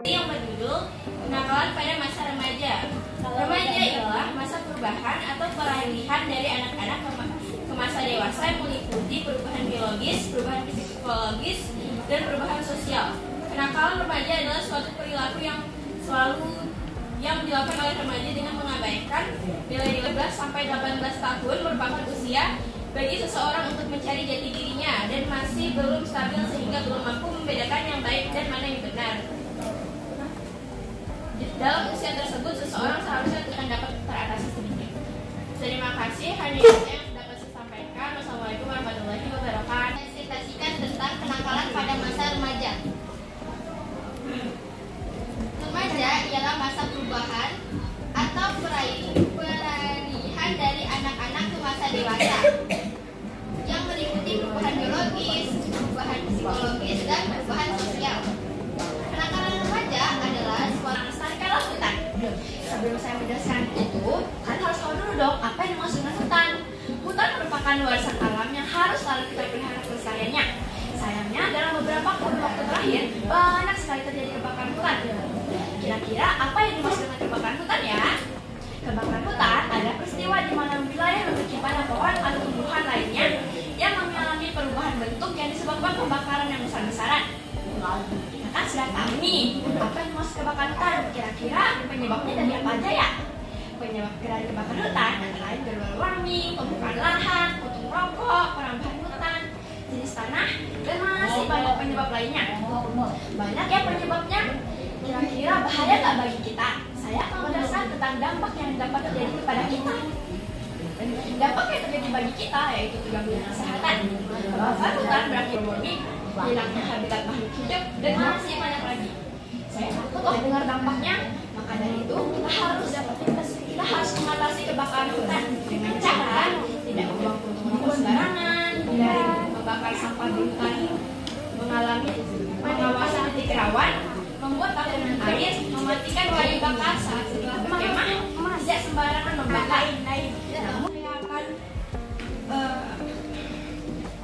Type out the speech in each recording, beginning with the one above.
yang berjudul Kenakalan pada Masa Remaja. Remaja ialah masa perubahan atau peralihan dari anak-anak ke masa dewasa yang meliputi perubahan biologis, perubahan psikologis, dan perubahan sosial. Kenakalan remaja adalah suatu perilaku yang dilakukan oleh remaja dengan mengabaikan nilai 12 sampai 18 tahun merupakan usia bagi seseorang untuk mencari jati dirinya dan masih belum stabil sehingga belum mampu membedakan yang baik dan mana yang benar. Dalam usia tersebut, seseorang seharusnya akan dapat teratasi sedikit. Terima kasih, hanya itu yang dapat saya sampaikan. Wassalamualaikum warahmatullahi wabarakatuh. Presentasikan tentang kenakalan pada masa remaja. Remaja ialah masa perubahan atau peralihan dari anak-anak ke masa dewasa yang meliputi perubahan biologis, perubahan psikologis, dan perubahan sosial. Kenakalan remaja adalah suatu melestarikan hutan. Sebelum saya menjelaskan itu, kalian harus tahu dulu dong apa yang dimaksud dengan hutan. Hutan merupakan warisan alam yang harus selalu kita pelihara kelestariannya. Sayangnya dalam beberapa kurun waktu terakhir banyak sekali terjadi kebakaran hutan. Kira-kira apa yang dimaksud dengan kebakaran hutan ya? Kebakaran hutan adalah peristiwa di mana wilayah memiliki banyak pohon atau tumbuhan lainnya yang mengalami perubahan bentuk yang disebabkan pembakaran yang besar-besaran. Kita kan sudah tahu nih apa yang dimaksud kebakaran hutan. Kira-kira penyebabnya dari apa aja ya? Penyebab dari kebakaran hutan antara lain global warming, pembukaan lahan, puntung rokok, penambahan hutan, jenis tanah, dan masih banyak penyebab lainnya. Banyak ya penyebabnya. Kira-kira bahaya nggak bagi kita? Saya akan menjelaskan tentang dampak yang dapat terjadi kepada kita. Dampak yang terjadi bagi kita yaitu terganggunya kesehatan. Kebakaran hutan berakibat warming, hilangnya habitat makhluk hidup, dan masih banyak lagi. Saya takut dengar dampaknya. Maka dari itu kita harus mengatasi kebakaran hutan dengan cara tidak membuang puntung rokok sembarangan, tidak membakar sampah di hutan, mengawasi titik rawan, membuat tabunan air, mematikan kayu bakar saat setelah berkemah, tidak sembarangan membakar.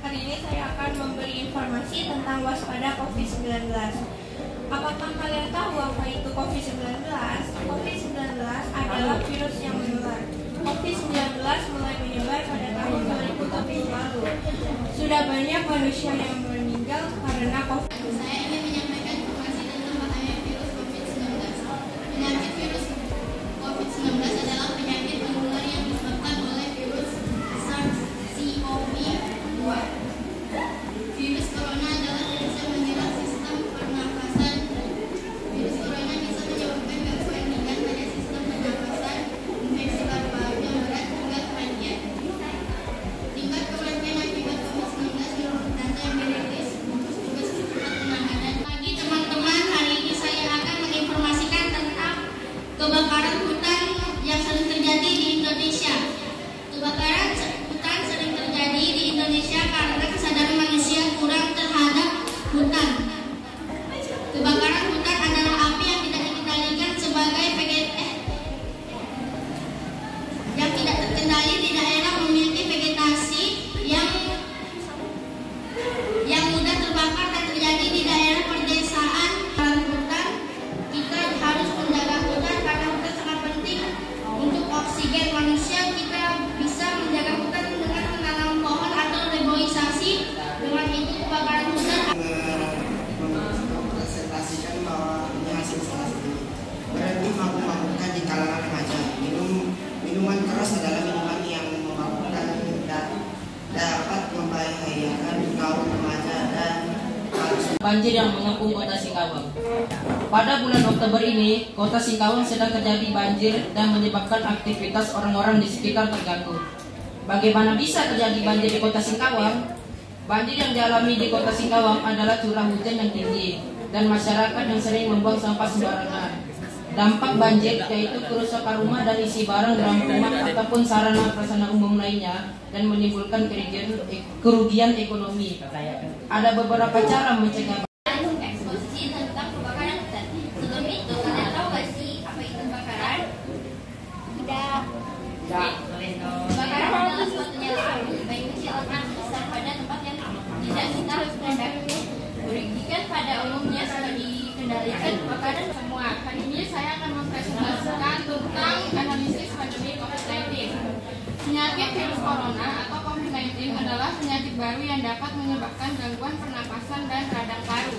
Hari ini saya akan memberi informasi tentang waspada COVID-19. Apakah kalian tahu apa itu COVID-19? COVID-19 adalah virus yang menular. COVID-19 mulai menyebar pada tahun 2020 lalu. Sudah banyak manusia yang meninggal karena COVID. Saya ingin menyampaikan informasi tentang bahaya virus COVID-19. Penyakit virus COVID-19 adalah penyakit menular yang disebabkan oleh virus SARS-CoV-2. Virus corona adalah virus yang menyerang sistem pernafasan. Virus corona bisa menyebabkan gangguan ringan pada sistem pernafasan, infeksi paru-paru yang berat hingga kematian. Tingkat kematian akibat COVID-19 menurut data yang dirilis gugus tugas percepatan penanganan. Pagi teman-teman, hari ini saya akan menginformasikan tentang kebakaran hutan yang sering terjadi di Indonesia. Kebakaran hutan sering terjadi di Indonesia karena kesadaran manusia kurang terhadap hutan. Kebakaran hutan adalah api yang tidak dikendalikan yang tidak terkendali di daerah memiliki vegetasi yang mudah terbakar dan terjadi di daerah perdesaan. Dalam hutan, kita harus menjaga hutan karena hutan sangat penting untuk oksigen manusia. Kita bisa menjaga hutan dengan menanam pohon atau reboisasi. Dengan itu kebakaran hutan mempresentasikan bahwa ini hasil salah satu berarti mabuk-mabukan di kalangan remaja. Minuman keras adalah minuman yang memabukkan dan dapat membahayakan kaum remaja dan banjir yang mengepung kota Singkawang. Pada bulan Oktober ini, kota Singkawang sedang terjadi banjir dan menyebabkan aktivitas orang-orang di sekitar terganggu. Bagaimana bisa terjadi banjir di kota Singkawang? Banjir yang dialami di kota Singkawang adalah curah hujan yang tinggi dan masyarakat yang sering membuang sampah sembarangan. Dampak banjir yaitu kerusakan rumah dan isi barang dalam rumah ataupun sarana prasarana umum lainnya dan menimbulkan kerugian ekonomi. Ada beberapa cara mencegah eksposisi tentang kebakaran hutan. Sebelum itu, kalian tahu gak sih apa itu kebakaran? Tidak. Kebakaran adalah suatu nyala api, baik kecil atau besar pada tempat yang tidak kita harus menghindari. Merugikan pada umumnya sudah dikendalikan kebakaran tentang analisis pandemi COVID-19. Penyakit virus corona atau COVID-19 adalah penyakit baru yang dapat menyebabkan gangguan pernapasan dan radang paru.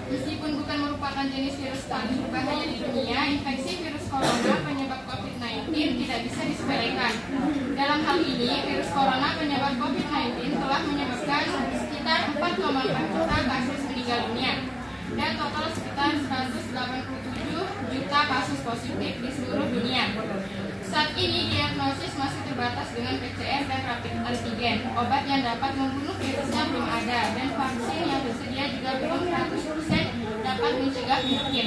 Meskipun bukan merupakan jenis virus paling berbahaya di dunia, infeksi virus corona penyebab COVID-19 tidak bisa disepelekan. Dalam hal ini, virus corona penyebab COVID-19 telah menyebabkan sekitar 4,4 juta kasus meninggal dunia dan total sekitar 187 juta kasus positif di seluruh dunia. Saat ini diagnosis masih terbatas dengan PCR dan rapid antigen. Obat yang dapat membunuh virusnya belum ada dan vaksin yang tersedia juga belum 100% dapat mencegah penyakit.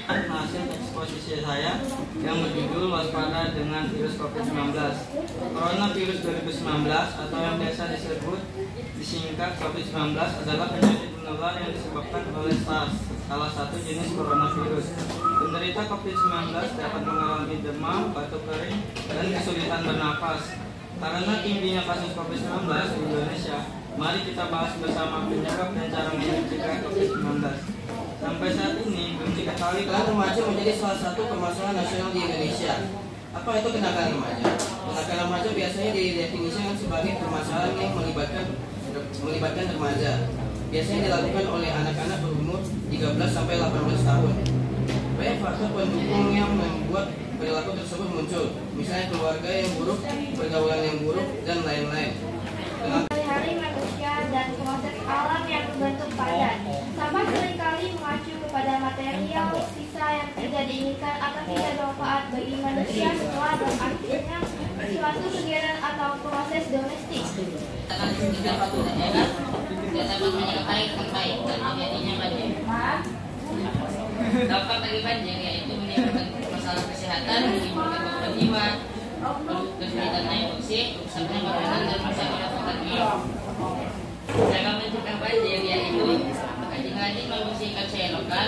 Hasil eksposisi saya yang berjudul waspada dengan virus COVID-19. Coronavirus 2019 atau yang biasa disingkat COVID-19 adalah penyakit menular yang disebabkan oleh SARS, salah satu jenis coronavirus. Penderita COVID-19 dapat mengalami demam, batuk kering, dan kesulitan bernapas. Karena tingginya kasus COVID-19 di Indonesia, mari kita bahas bersama penyebab dan cara mencegah COVID-19. Sampai saat ini belum diketahui Kenakalan remaja menjadi salah satu permasalahan nasional di Indonesia. Apa itu kenakalan remaja? Kenakalan remaja biasanya didefinisikan sebagai permasalahan yang melibatkan remaja. Biasanya dilakukan oleh anak-anak berumur 13 sampai 18 tahun. Banyak faktor pendukung yang membuat perilaku tersebut muncul, misalnya keluarga yang buruk, pergaulan yang buruk, dan lain-lain. Hari-hari manusia dan proses alam yang berbentuk padat. Sampah seringkali mengacu kepada material sisa yang tidak diinginkan atau tidak bermanfaat bagi manusia setelah berakhirnya suatu kegiatan atau proses domestik. Akan tidak patut daerah tidak dapat menyertai dengan baik dan terjadinya banjir. Dampak dari banjir yaitu menimbulkan masalah kesehatan, menimbulkan gangguan jiwa, kesulitan air bersih, rusaknya bangunan dan rusaknya peternak. Cara mencegah banjir yaitu rajin-rajin membersihkan selokan,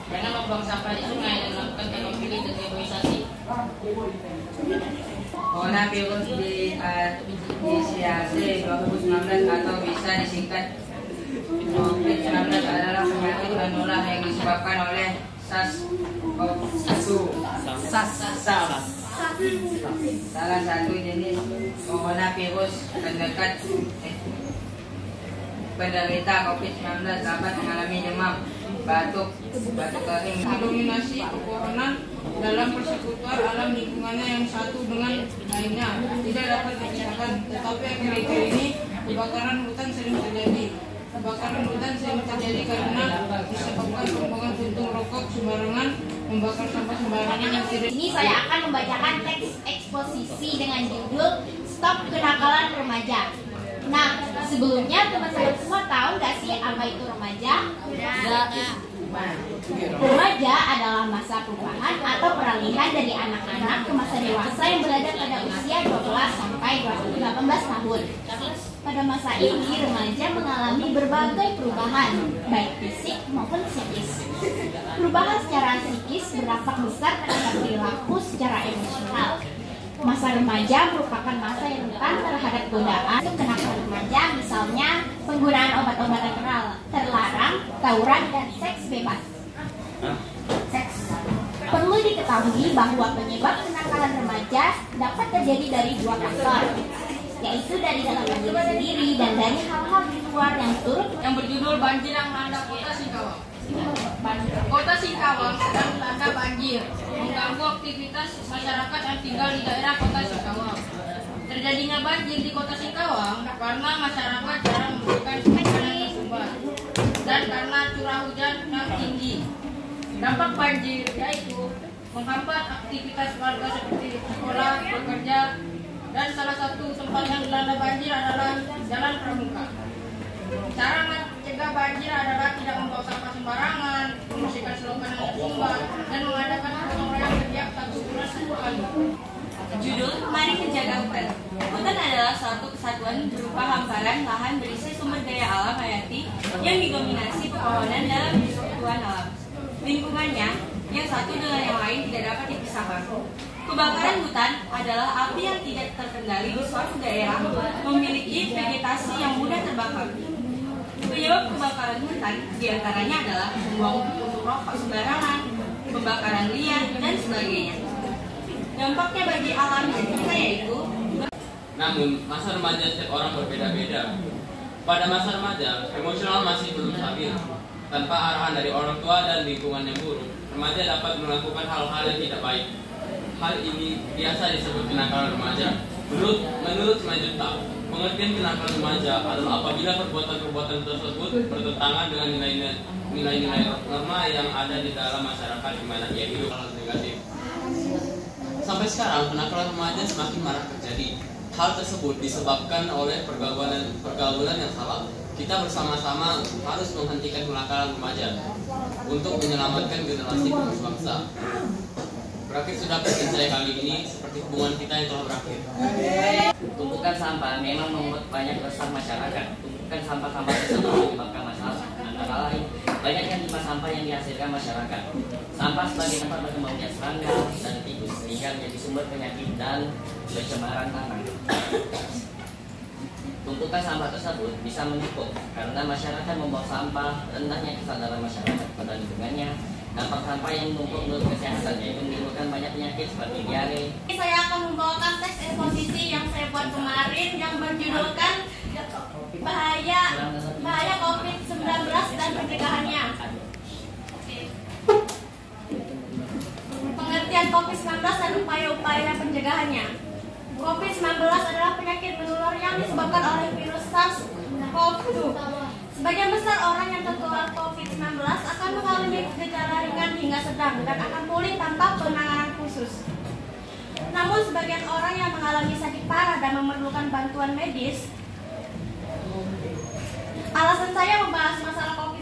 jangan membuang sampah di sungai dan melakukan teknologi dan reboisasi. Coronavirus diinisiasi 2019 atau bisa disingkat COVID-19 adalah penyakit menular yang disebabkan oleh SARS-CoV-2. Salah satu jenis coronavirus penderita COVID-19 dapat mengalami demam, batuk kering. Dominasi pepohonan dalam persekutuan alam lingkungannya yang satu dengan lainnya tidak dapat dipisahkan, tetapi akhir-akhir ini kebakaran hutan sering terjadi. Kebakaran hutan sering terjadi karena disebabkan pembuangan puntung rokok sembarangan, membakar sampah sembarangan yang tidak. Ini saya akan membacakan teks eksposisi dengan judul Stop Kenakalan Remaja. Nah, sebelumnya teman-teman semua tahu nggak sih apa itu remaja? Remaja adalah masa perubahan atau peralihan dari anak-anak ke masa dewasa yang berada pada usia 12 sampai 18 tahun. Pada masa ini, remaja mengalami berbagai perubahan, baik fisik maupun psikis. Perubahan secara psikis berdampak besar terhadap perilaku secara emosional. Masa remaja merupakan masa yang rentan terhadap godaan. Kenakalan remaja misalnya penggunaan obat-obatan terlarang, tawuran, dan seks bebas. Perlu diketahui bahwa penyebab kenakalan remaja dapat terjadi dari dua faktor, yaitu dari dalam diri sendiri dan dari hal-hal di luar yang turut Yang berjudul Banjir yang melanda Kota Singkawang. Kota Singkawang sedang dilanda banjir, mengganggu aktivitas masyarakat yang tinggal di daerah Kota Singkawang. Terjadinya banjir di Kota Singkawang karena masyarakat jarang memberikan penanganan tersumbat dan karena curah hujan yang tinggi. Dampak banjir yaitu menghambat aktivitas warga seperti sekolah, bekerja, dan salah satu tempat yang dilanda banjir adalah Jalan Pramuka. Cara mencegah banjir adalah tidak membawa sampah sembarangan, membersihkan selokan yang tersumbat, dan mengadakan gotong royong setiap 1 bulan 1 kali. Judul, Mari Menjaga Hutan. Hutan adalah suatu kesatuan berupa hamparan lahan berisi sumber daya alam hayati yang didominasi pepohonan dalam persekutuan alam. Lingkungannya, yang satu dengan yang lain tidak dapat dipisahkan. Kebakaran hutan adalah api yang tidak terkendali di suatu daerah memiliki vegetasi yang mudah terbakar. Penyebab kebakaran hutan diantaranya adalah membuang puntung rokok sembarangan, pembakaran liar, dan sebagainya. Dampaknya bagi alam sekitar yaitu namun, masa remaja setiap orang berbeda-beda. Pada masa remaja, emosional masih belum stabil. Tanpa arahan dari orang tua dan lingkungan yang buruk, remaja dapat melakukan hal-hal yang tidak baik. Hal ini biasa disebut kenakalan remaja. Menurut Simanjuntak, pengertian kenakalan remaja adalah apabila perbuatan-perbuatan tersebut bertentangan dengan nilai-nilai norma yang ada di dalam masyarakat di mana ia hidup. Hal negatif. Sampai sekarang, kenakalan remaja semakin marak terjadi. Hal tersebut disebabkan oleh pergaulan yang salah. Kita bersama-sama harus menghentikan kenakalan remaja untuk menyelamatkan generasi penerus bangsa. Berakhir sudah pesan saya kali ini, seperti hubungan kita yang telah berakhir. Tumpukan sampah memang membuat banyak resah masyarakat. Tumpukan sampah-sampah tersebut menyebabkan masalah, antara lain banyaknya limbah sampah yang dihasilkan masyarakat. Sampah sebagai tempat berkembangnya serangga dan tikus sehingga menjadi sumber penyakit dan pencemaran tanah. Tumpukan sampah tersebut bisa menumpuk karena masyarakat membuang sampah, rendahnya kesadaran masyarakat pada lingkungannya. Dampak sampah yang menumpuk menurut kesehatan yaitu menimbulkan banyak penyakit seperti diare. Saya akan membawakan teks eksposisi yang saya buat kemarin yang berjudulkan bahaya COVID-19 dan pencegahannya. Pengertian COVID-19 dan upaya-upaya pencegahannya. COVID-19 adalah penyakit menular yang disebabkan oleh virus SARS-CoV-2. Sebagian besar orang yang tertular COVID-19 akan mengalami gejala ringan hingga sedang dan akan pulih tanpa penanganan khusus. Namun sebagian orang yang mengalami sakit parah dan memerlukan bantuan medis. Alasan saya membahas masalah COVID